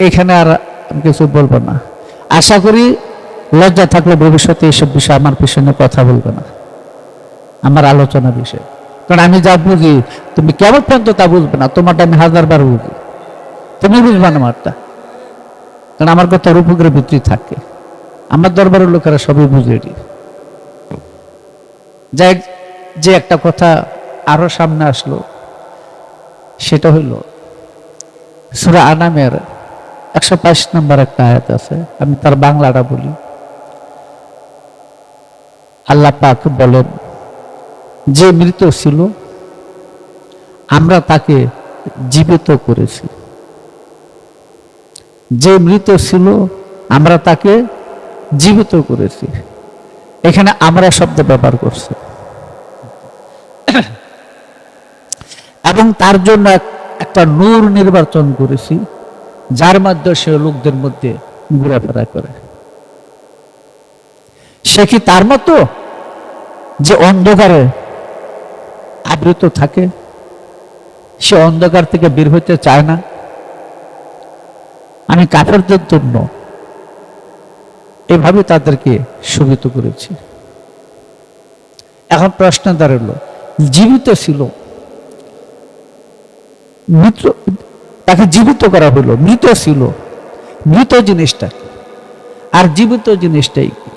এখানে আর আমি কিছু বলবো না। আশা করি লজ্জা থাকলে ভবিষ্যতে এইসব বিষয়ে আমার পিছনে কথা বলবে না, আমার আলোচনা বিষয়। কারণ আমি যা বুঝি তুমি কেমন পর্যন্ত তা বুঝবে না, তোমারটা আমি 1000বার বুঝি, তুমি বুঝবে না আমারটা। কারণ আমার কথার উপরে ভিত্তি থাকে, আমার দরবারের লোকেরা সবই বুঝে। যাই, যে একটা কথা আরো সামনে আসলো সেটা হইল সূরা আনামের 122 নম্বর একটা আয়াত আছে, আমি তার বাংলাটা বলি। আল্লাহ পাক বলেন, যে মৃত ছিল আমরা তাকে জীবিত করেছি। যে মৃত ছিল আমরা তাকে জীবিত করেছি। এখানে আমরা শব্দ ব্যবহার করছি এবং তার জন্য একটা নূর নির্বাচন করেছি, যার মাধ্যমে সে লোকদের মধ্যে ঘোরাফেরা করে। সে কি তার মতো যে অন্ধকারে আবৃত থাকে? সে অন্ধকার থেকে বের হইতে চায় না। আমি কাফেরদের জন্য এভাবে তাদেরকে শোভিত করেছি। এখন প্রশ্ন দাঁড়ালো, জীবিত ছিল, মৃত, তাকে জীবিত করা হলো, মৃত ছিল, মৃত জিনিসটা আর জীবিত জিনিসটাই কি?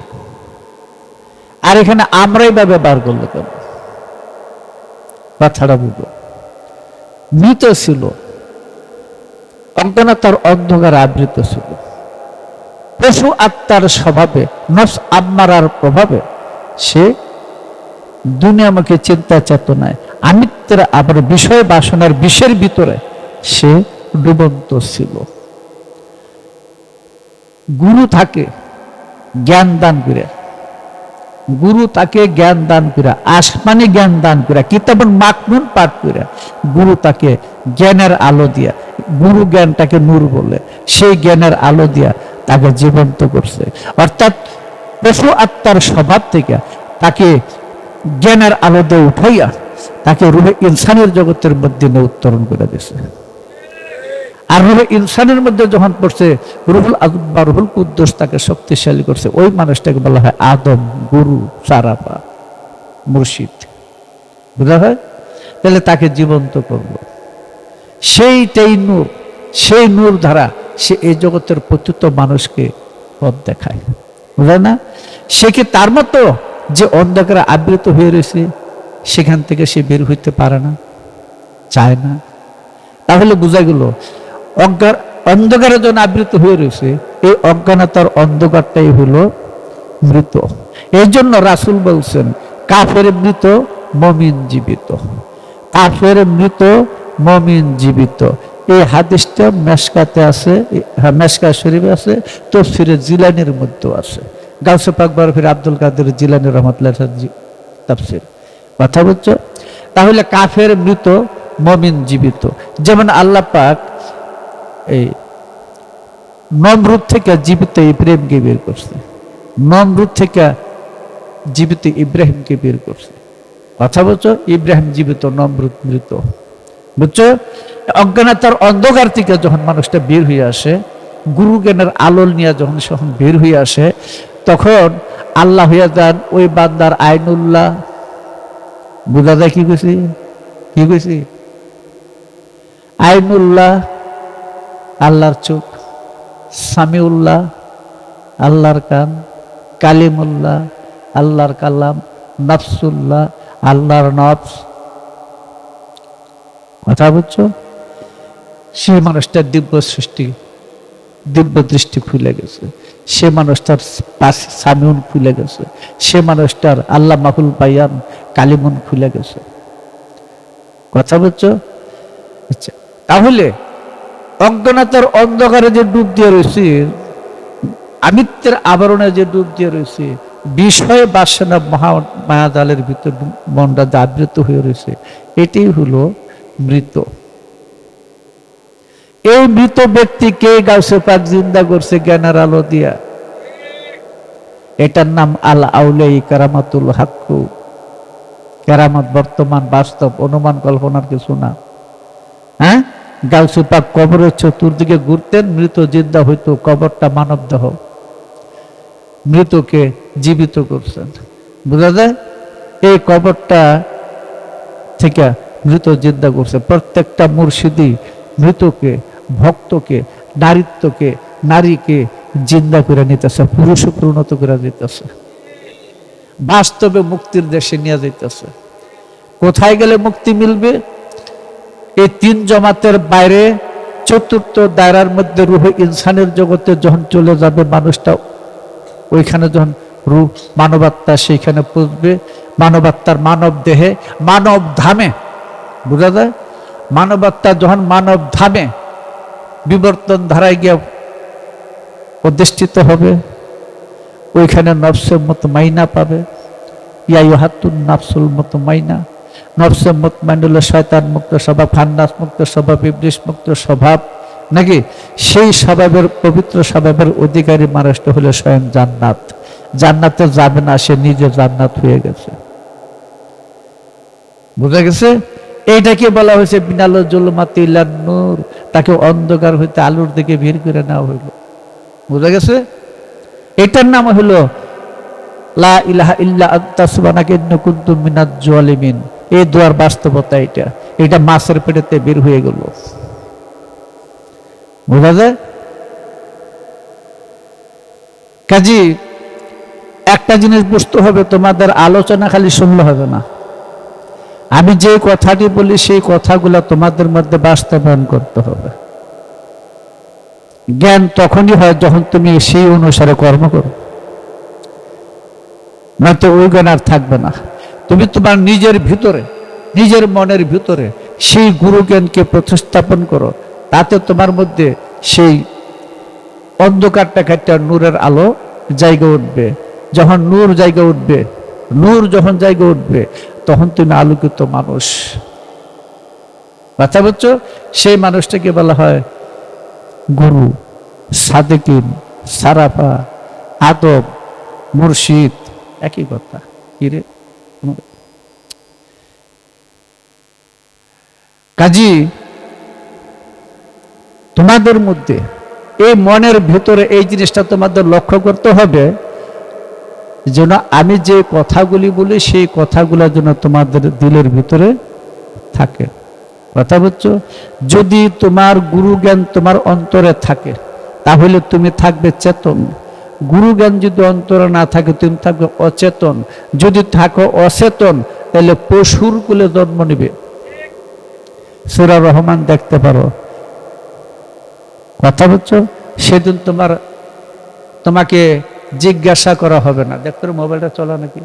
আর এখানে আমরাই বা ব্যবহার করলো কেন? কথাটা বুঝলো, মৃত ছিল, অজ্ঞানতার অন্ধকার আবৃত ছিল, পশু আত্মার স্বভাবে, নফস আম্মারার প্রভাবে সে দুনিয়ামুখী চিন্তা চেতনায়, আমিত্বের আবার বিষয় বাসনার বিষের ভিতরে সে ডুবন্ত ছিল। গুরু তাকে জ্ঞান দান করে, গুরু তাকে জ্ঞান দান করে, আসমানি জ্ঞান দান করে, কিতাবুল মাকনুন পাঠ করে, গুরু তাকে জ্ঞানের আলো দিয়া, গুরু জ্ঞানটাকে নূর বলে, সেই জ্ঞানের আলো দিয়া তাকে জীবন্ত করছে। অর্থাৎ পশু আত্মার স্বভাব থেকে তাকে জ্ঞানের আলো দিয়ে উঠাইয়া তাকে রূহে ইনসানের জগতের মধ্যে উত্তরণ করে দিয়েছে। আর রূহে ইনসানের মধ্যে যখন পড়ছে, রুহুল আযম বা রুহুল কুদ্দুস তাকে শক্তিশালী করছে। ওই মানুষটাকে বলা হয় আদম, গুরু, সারাফা, মুর্শিদ। বুঝা হয়? তাহলে তাকে জীবন্ত করলো, সেইটাই নূর, সেই নূর ধারা সে এই জগতের প্রত্যেক মানুষকে পথ দেখায়। বুঝা না? সে কি তার মতো যে অন্ধকারে আবৃত হয়ে রয়েছে, সেখান থেকে সে বের হইতে পারে না, চায় না? তাহলে বোঝা গেল অন্ধকারে যখন আবৃত হয়ে রয়েছে, এই অজ্ঞানতার অন্ধকারটাই হলো মৃত। এই জন্য রাসূল বলছেন, কাফের মৃত, মুমিন জীবিত। কাফের মৃত, মুমিন জীবিত। এই হাদিসটা মেশকাতে আছে, মেশকা শরীফে আছে, তাফসীরে জিলানীর মধ্যে আছে, গাউসে পাক বরফির আব্দুল কাদের জিলানী রাহমাতুল্লাহ তাফসীর। কথা বলছো? তাহলে কাফের মৃত, মুমিন জীবিত। যেমন আল্লাহ পাক এই নমরুদ থেকে জীবিত ইব্রাহিমকে বের করছে, নমরুদ থেকে জীবিত ইব্রাহিমকে বের করছে। কথা বলছো? ইব্রাহিম জীবিত, নমরুদ মৃত। বুঝছো? অজ্ঞানতার অন্ধকার থেকে যখন মানুষটা বের হয়ে আসে, গুরু জ্ঞানের আলো নিয়ে যখন বের হয়ে আসে, তখন আল্লাহ হইয়া যান ওই বান্দার আইনুল্লাহ। বুঝা যায় কি কইছি? কি কইছি? আইনুল্লাহ আল্লাহর চোখ, সামিউল্লাহ আল্লাহর কান, কালিমুল্লাহ আল্লাহর কালাম, নফসুল্লাহ আল্লাহর নফস। কথা বুঝছো? সেই মানুষটার দিব্য সৃষ্টি, দিব্য দৃষ্টি খুলে গেছে। সে মানুষটার সামিউন খুলে গেছে। সে মানুষটার আল্লাহ মাহুল বায়ান, কালিমুন খুলে গেছে। কথা বুঝছো? আচ্ছা, তাহলে অজ্ঞানতার অন্ধকারে যে ডুব দিয়ে রয়েছে, আমিত্বের আবরণে যে ডুব দিয়ে রয়েছে, বিষয় বাসনা মায়াজালের ভিতর মনটা জাগৃত হয়ে রয়েছে, এটাই হলো মৃত। এই মৃত ব্যক্তিকে গাউসে পাক জিন্দা করছে জ্ঞানের আলো দিয়া। এটার নাম আল আউলাই কারামাতুল হাক্কু। কেরামত বর্তমান, বাস্তব, অনুমান কল্পনার কিছু না। হ্যাঁ, গাউসে পাক কবরের চতুর্দিকে ঘুরতেন, মৃত জিন্দা হইতো, কবরটা মানব দেহ, মৃতকে জীবিত করছেন। বুঝা যায়? এই কবরটা থেকে মৃত জিন্দা করছে। প্রত্যেকটা মুর্শিদি মৃতকে, ভক্তকে, নারীত্বকে, নারীকে জিন্দা করে নিতেছে, পুরুষে পরিণত করে দিতেছে, বাস্তবে মুক্তির দেশে নিয়ে যাইতেছে। কোথায় গেলে মুক্তি মিলবে? এই তিন জমাতের বাইরে চতুর্থ দায়রার মধ্যে রূহে ইনসানের জগতে যখন চলে যাবে মানুষটা, ওইখানে যখন রূহ মানবাত্মা সেইখানে পৌঁছবে, মানবাত্মার মানব দেহে, মানব ধামে, বুঝা যায়? মানবাত্মা যখন মানব ধামে বিবর্তন ধারায় গিয়ে অধিষ্ঠিত হবে, ওইখানে নফসে মুতমাইনা পাবে। ইয়া ইউহাতুন নাফসুল মুতমাইনা, নফসে মুতমাইনা হলো শয়তান মুক্ত স্বভাব, খান্নাস মুক্ত স্বভাব, ইবলিস মুক্ত স্বভাব, নাকি? সেই স্বভাবের, পবিত্র স্বভাবের অধিকারী মানুষটা হলো স্বয়ং জান্নাত। জান্নাতে যাবে না, সে নিজে জান্নাত হয়ে গেছে। বুঝা গেছে? এইটাকে বলা হয়েছে বিনাল জুলমাতি ইলান নূর, তাকে অন্ধকার হইতে আলোর দিকে বের করে নেওয়া হইল। বুঝা গেছে? এটার নাম হলো লা ইলাহা ইল্লা আনতা সুবহানাকা ইন্নী কুনতু মিনাজ জালিমিন। এই দোয়ার বাস্তবতা এটা। এটা মাছের পেটেতে বের হয়ে গেল। বুঝা যায়? কাজী একটা জিনিস বুঝতে হবে, তোমাদের আলোচনা খালি শুনলে হবে না। আমি যে কথাটি বলি সেই কথাগুলো তোমাদের মধ্যে বাস্তবায়ন করতে হবে। জ্ঞান তখনই হয় যখন তুমি সেই অনুসারে কর্ম করো, নয়তো ওই জ্ঞান আর থাকবে না। তুমি তোমার নিজের ভিতরে, নিজের মনের ভিতরে সেই গুরু জ্ঞানকে প্রতিস্থাপন করো, তাতে তোমার মধ্যে সেই অন্ধকারটা কাটতে নূরের আলো জায়গা উঠবে। যখন নূর জায়গা উঠবে, নূর যখন জায়গা উঠবে, তখন তুমি আলোকিত মানুষ। কথা বলছো? সেই মানুষটাকে বলা হয় গুরু, সাদেকিন, সারাফা, আদব, মুর্শিদ, একই কথা। কি রে? কাজী তোমাদের মধ্যে এই মনের ভিতরে এই জিনিসটা তোমাদের লক্ষ্য করতে হবে, যেন আমি যে কথাগুলি বলি সেই কথাগুলো যেন তোমাদের দিলের ভিতরে থাকে। কথা বলছো? যদি তোমার গুরু জ্ঞান তোমার অন্তরে থাকে, তাহলে তুমি থাকবে চেতন। গুরু জ্ঞান যদি অন্তরে না থাকে, তুমি থাকবে অচেতন। যদি থাকো অচেতন, তাহলে পশুর কুলে জন্ম নিবে। সূরা রহমান দেখতে পারো। কথা বলছো? সেদিন তোমাকে জিজ্ঞাসা করা হবে না, দেখতে মোবাইলটা চলা নাকি,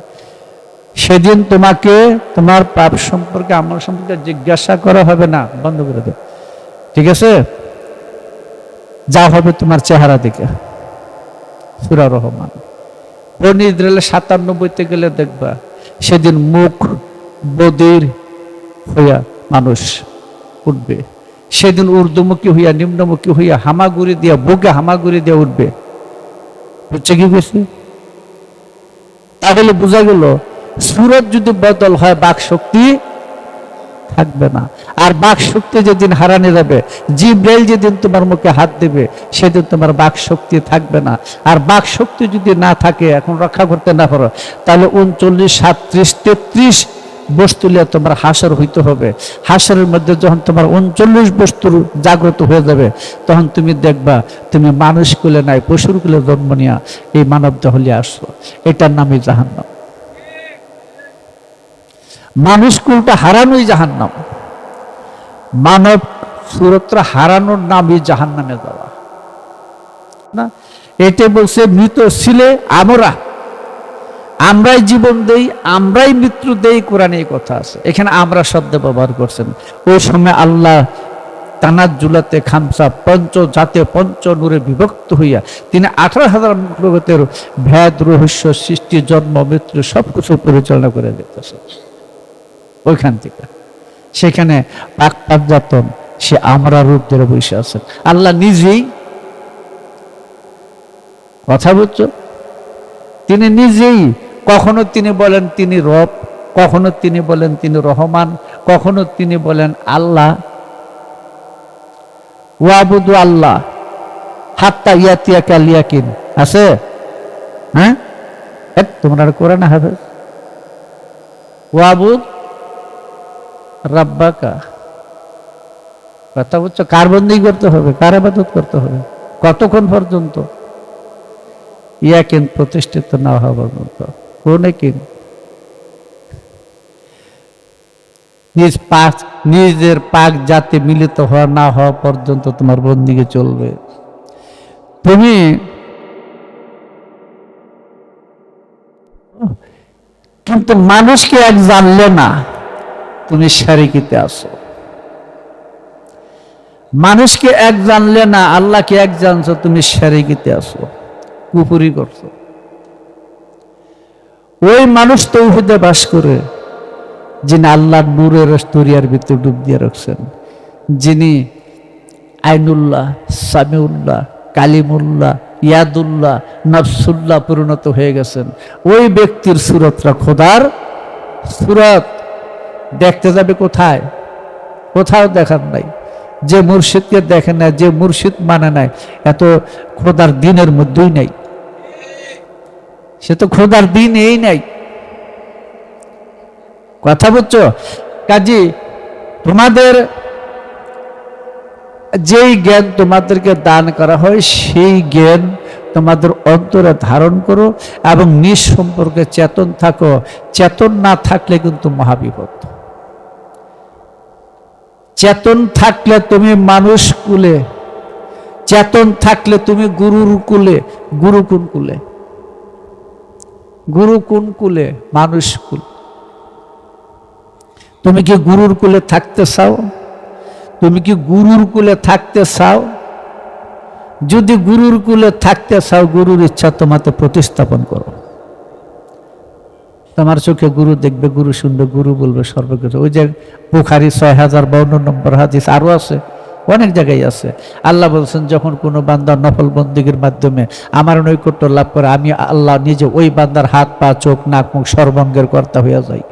সেদিন তোমাকে তোমার পাপ সম্পর্কে, আমল সম্পর্কে জিজ্ঞাসা করা হবে না, বন্ধ করে দেবে। ঠিক আছে? যা হবে তোমার চেহারা দিকে। সূরা রহমান। বনী ইসরাইলের ৯৭-তে গেলে দেখবা সেদিন মুখ বধির হইয়া মানুষ উঠবে। সেদিন ঊর্ধ্বমুখী হইয়া, নিম্নমুখী হইয়া, হামাগুড়ি দিয়া, বুকে হামাগুড়ি দিয়া উঠবে। বুঝছে কি গেছে? তাহলে বোঝা গেল সুরত যদি বদল হয়, বাক শক্তি থাকবে না। আর বাক শক্তি যেদিন হারানো যাবে, জিব্রাইল যেদিন তোমার মুখে হাত দেবে, সেদিন তোমার বাক শক্তি থাকবে না। আর বাক শক্তি যদি না থাকে, এখন রক্ষা করতে না পারো, তাহলে ৩৯, ৩৭, ৩৩ বস্তু নিয়ে তোমার হাসর হইতে হবে। হাসরের মধ্যে যখন তোমার ৩৯ বস্তুর জাগ্রত হয়ে যাবে, তখন তুমি দেখবা তুমি মানুষ কুলে নাই, পশুর কুলে জন্ম নিয়া এই মানব দেহলে আসছো। এটার নামই জাহান্নাম। মানুষ কুলটা হারানোই জাহান্নাম। মানব সুরতটা হারানোর নামই জাহান্নামে যাওয়া না। এতে বলছে মৃত ছিলে আমরাই জীবন দেই, আমরাই মৃত্যু দেই। কোরআনে এই কথা আছে। এখানে আমরা শব্দ ব্যবহার করছেন। ওই সময় আল্লাহ তানাজ্জুলাতে খামসা, পঞ্চ জাতে পঞ্চ নূরে বিভক্ত হইয়া তিনি ১৮,০০০ জগতের ভেদ, রহস্য, সৃষ্টি, জন্ম, মৃত্যু সবকিছু পরিচালনা করে দিতেছেন। ওইখান থেকে সেখানে পাক পাঞ্জাতন সে আমরা রূপ ধরে বসে আছেন। আল্লাহ নিজেই, কথা বলছো, তিনি নিজেই কখনো তিনি বলেন তিনি রব, কখনো তিনি বলেন তিনি রহমান, কখনো তিনি বলেন আল্লাহ, ওয়াবুদু আল্লাহ হাত্তা ইয়াতিয়াকাল ইয়াকিন আছে? হ্যাঁ, তোমরা কোরআন হাফেজ। ওয়াবুদ রাব্বাকা, কথা বুঝছো? কার বন্দেগী করতে হবে, কার ইবাদত করতে হবে, কতক্ষণ পর্যন্ত? ইয়াকিন প্রতিষ্ঠিত না হওয়া পর্যন্ত। কোন ইয়াকিন? নিজের পাক জাতি মিলিত হওয়া না হওয়া পর্যন্ত তোমার বন্দেগী চলবে। তুমি কিন্তু মানুষকে এক জানলে না, তুমি শারিকিতে আসো। মানুষকে এক জানলে না, আল্লাহকে এক জানছো, তুমি শারিকিতে আসো, কুফরি করছো। ওই মানুষ তৌহিদে বাস করে যিনি আল্লাহর নূরের দরিয়ার ভিতরে ডুব দিয়ে রাখছেন, যিনি আইনুল্লাহ, সামিউল্লাহ, কালিমুল্লাহ, ইয়াদুল্লাহ, নফসুল্লাহ পরিণত হয়ে গেছেন, ওই ব্যক্তির সুরতটা খোদার সুরত। দেখতে যাবে কোথায়? কোথাও দেখার নাই। যে মুর্শিদকে দেখে না, যে মুর্শিদ মানে নাই, এত খোদার দিনের মধ্যেই নাই, সে তো খোদার দিন এই নাই। কথা বুঝছো? কাজী তোমাদের যেই জ্ঞান তোমাদেরকে দান করা হয়, সেই জ্ঞান তোমাদের অন্তরে ধারণ করো এবং নিজ সম্পর্কে চেতন থাকো। চেতন না থাকলে কিন্তু মহাবিপদ। চেতন থাকলে তুমি মানুষ কুলে, চেতন থাকলে তুমি গুরুর কুলে। গুরু কোন কুলে? গুরু কোন কুলে? মানুষ কুল। তুমি কি গুরুর কুলে থাকতে চাও? তুমি কি গুরুর কুলে থাকতে চাও? যদি গুরুর কুলে থাকতে চাও, গুরুর ইচ্ছা তোমাকে প্রতিস্থাপন করো। তোমার চোখে গুরু দেখবে, গুরু শুনবে, গুরু বলবে সর্বকিছু। ওই যে বুখারী 6052 নম্বর হাদিস, আরো আছে, অনেক জায়গায় আছে। আল্লাহ বলছেন, যখন কোনো বান্দা নফল বন্দেগীর মাধ্যমে আমার নৈকট্য লাভ করে, আমি আল্লাহ নিজে ওই বান্দার হাত, পা, চোখ, নাক, মুখ সর্বাঙ্গের কর্তা হইয়া যাই।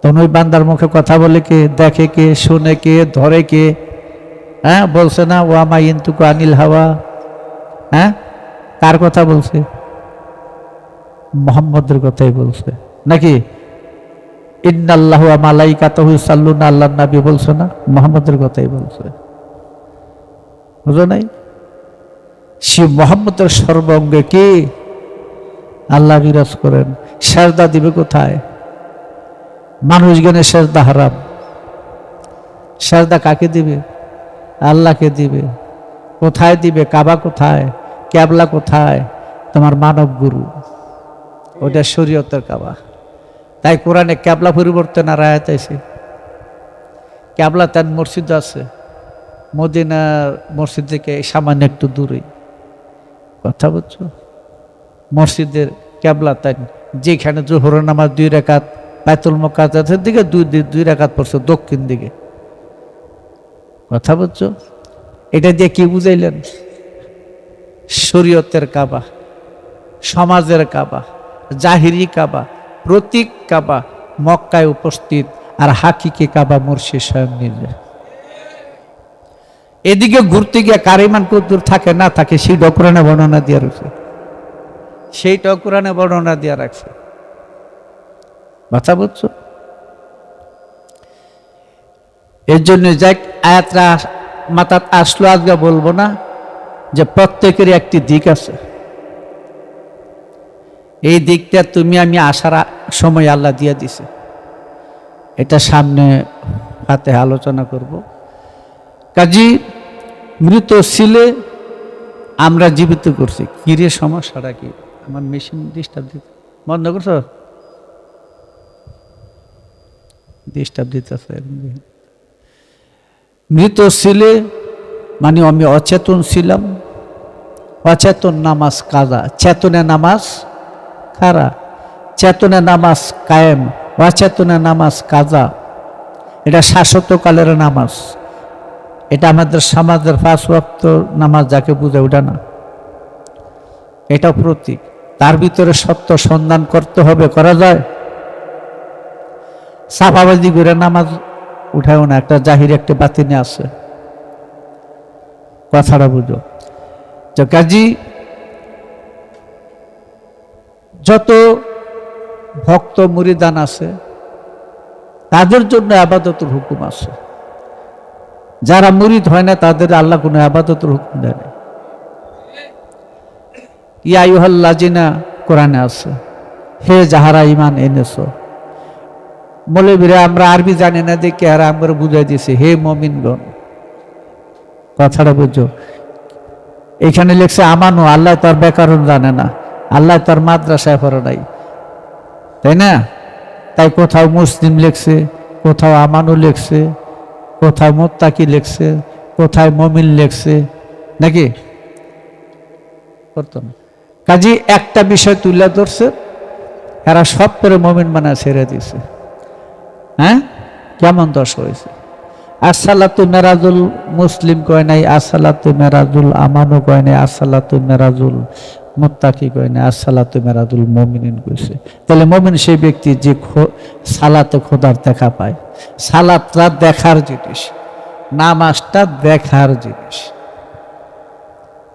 তখন ওই বান্দার মুখে কথা বলে কে? দেখে কে? শুনে কে? ধরে কে? হ্যাঁ, বলছে না ওয়ামা ইনতুকু আনিল হাওয়া? হ্যাঁ, কার কথা বলছে? মুহাম্মদের কথাই বলছে নাকি? ইন্নাল্লাহু ওয়া মালাইকাতুহু ইউসাল্লুনা আলান নবী বলছে না? মুহাম্মদের কথাই বলছে, বুঝো নাই? সে মুহাম্মদের সর্বাঙ্গে কি আল্লাহ বিরাজ করেন। সেজদা দিবে কোথায়? মানুষ জ্ঞানে সেজদা হারাম। সেজদা কাকে দিবে? আল্লাহকে দিবে। কোথায় দিবে? কাবা কোথায়? ক্যাবলা কোথায়? তোমার মানব গুরু, ওটা শরীয়তের কাবা। তাই কোরআনে ক্যাবলা পরিবর্তন আর আয়াত আছে। ক্যাবলা তার মসজিদ আছে, মদিনার মসজিদ থেকে সামান্য একটু দূরে। কথা বুঝছো? মসজিদের ক্যাবলা তাই যেখানে জোহরের নামাজ 2 রাকাত, বাইতুল মুকাদ্দাসের দিকে 2 রাকাত পড়ছে দক্ষিণ দিকে। কথা বুঝছো? এটা দিয়ে কি বুঝাইলেন? শরীয়তের কাবা, সমাজের কাবা, জাহিরি কাবা, প্রতীক কাবা মক্কায় উপস্থিত, আর হাকিকি কাবা মুর্শিদ স্বয়ং নিজে। এদিকে ঘুরতে গিয়ে কারিমান কদ্দুর থাকে না থাকে, সেই কোরআনে বর্ণনা দিয়ে রাখছে, সেইটাও কোরআনে বর্ণনা দিয়ে রাখছে। কথা বুঝছো? এর জন্য যাক আয়াতটা মাথাত আসলো, আজকে বলবো না যে প্রত্যেকেরই একটি দিক আছে। এই দিকটা তুমি আমি আসার সময় আল্লাহ দিয়ে দিছে। এটা সামনে হাতে আলোচনা করব। কাজী মৃত ছিলে আমরা জীবিত করছি। কিরে সমস্যাটা কি? আমার মেশিন ডিস্টার্ব দিতে বন্ধ করছো? ডিস্টার্ব দিতেছে। মৃত ছিলে মানে আমি অচেতন ছিলাম। অচেতন নামাজ কাজা, চেতনে নামাজ খারা, চেতনে নামাজ কায়েম, অচেতনে নামাজ কাজা। এটা শাশ্বতকালের নামাজ। এটা আমাদের সমাজের 5 ওয়াক্ত নামাজ যাকে বুঝে ওটা না, এটা প্রতীক। তার ভিতরে সত্য সন্ধান করতে হবে, করা যায়? সাফাবাজি করে নামাজ উঠায়ও না, একটা জাহির একটা বাতিনে আছে। কথাটা বুঝো। তো কাজী যত ভক্ত মুরিদান আছে তাদের জন্য আবাদতের হুকুম আছে। যারা মুরিদ হয় না তাদের আল্লাহ কোনো আবাদতের হুকুম দেয় না। ইয়া আইয়ুহাল্লাযিনা কোরআনে আছে, হে যাহারা ঈমান এনেছো। মৌলবীরা আমরা আরবি জানি না দেখে আর আমরা বুঝাই দিয়েছি হে মুমিনগণ। কথাটা বুঝো। এখানে লেখছে আমানু, আল্লাহ তার ব্যাকরণ জানে না, আল্লাহ তার মাদ্রাসায় পড়ে নাই, তাই না? তাই কোথাও মুসলিম লেখছে, কোথাও আমানু লেখছে, কোথাও মুত্তাকি লেখছে, কোথায় মুমিন লেখছে, নাকি? করতো না। কাজী একটা বিষয় তুলে ধরছে, এরা সব করে মুমিন বানা ছেড়ে দিছে। হ্যাঁ, কেমন দশ হয়েছে? আসসালাতু মেরাজুল মুসলিম কয় নাই, আসসালাতু মেরাজুল আমানু কয় নাই, আসসালাতু মেরাজুল মুত্তাকি কয় নাই, আসসালাতু মেরাজুল মুমিনিন কইছে। তাহলে মুমিন সেই ব্যক্তি যে সালাতে খোদার দেখা পায়। সালাতটা দেখার জিনিস, নামাজটা দেখার জিনিস।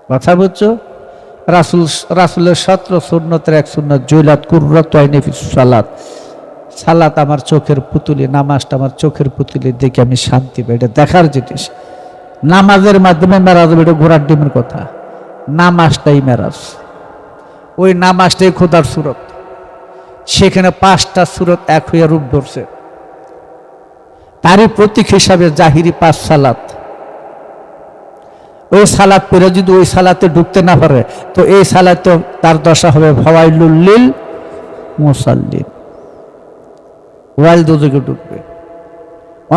কথা বুঝছো? রাসূলের 17 সুন্নতের এক সুন্নত জুলাত কুররাতু আইনি ফিস সালাত। সালাত আমার চোখের পুতুলি, নামাজটা আমার চোখের পুতুলি, দেখে আমি শান্তি পাই। এটা দেখার জিনিস। নামাজের মাধ্যমে মেরাজ, এটা ঘোড়ার ডিমের কথা। নামাজটাই মেরাজ, ওই নামাজটাই খোদার সুরত। সেখানে 5টা সুরত এক হইয়া রূপ ধরছে। তারই প্রতীক হিসাবে জাহিরি 5 সালাত। ওই সালাত পড়ে যদি ওই সালাতে ঢুকতে না পারে তো এই সালাতে তার দশা হবে ফাওয়াইলুল লিল মুসাল্লিন, ওয়াইল দুজকে ঢুকবে।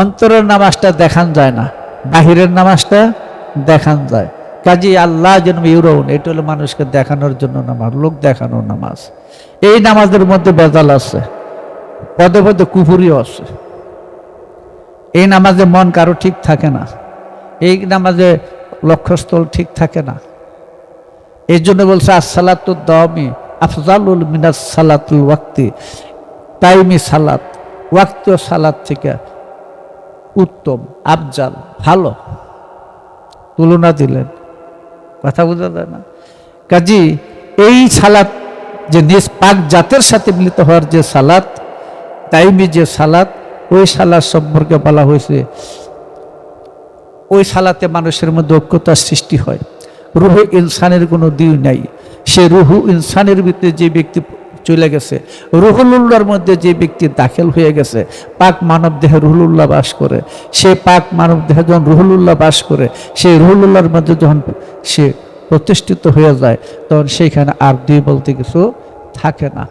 অন্তরের নামাজটা দেখান যায় না, বাহিরের নামাজটা দেখান যায়। কাজী আল্লাহ যেন ইউরাউন, এটা হলো মানুষকে দেখানোর জন্য নামাজ, লোক দেখানোর নামাজ। এই নামাজের মধ্যে বেজাল আছে, পদে পদে কুফুরিও আছে। এই নামাজে মন কারো ঠিক থাকে না, এই নামাজে লক্ষ্যস্থল ঠিক থাকে না। এই জন্য বলছে আসসালাতু দাওমি আফজালুল মিনাস সালাতুল ওয়াক্তি। টাইমি সালাত ওয়াক্তীয় সালাত থেকে উত্তম, আফজাল, ভালো। তুলনা দিলেন, কথা বোঝা যায় না? কাজী এই সালাত যে নিজ পাক জাতের সাথে মিলিত হওয়ার যে সালাত, টাইমি যে সালাত, ওই সালাত সম্পর্কে বলা হয়েছে ওই সালাতে মানুষের মধ্যে ঐক্যতার সৃষ্টি হয়। রুহে ইনসানের কোনো দিন নাই। সে রুহু ইনসানের ভিতরে যে ব্যক্তি চলে গেছে, রুহুলুল্লাহর মধ্যে যে ব্যক্তি দাখিল হয়ে গেছে, পাক মানব দেহে রুহুলুল্লাহ বাস করে। সে পাক মানব দেহে যখন রুহুলুল্লাহ বাস করে, সেই রুহুলুল্লাহর মধ্যে যখন সে প্রতিষ্ঠিত হয়ে যায়, তখন সেইখানে আর দুই বলতে কিছু থাকে না।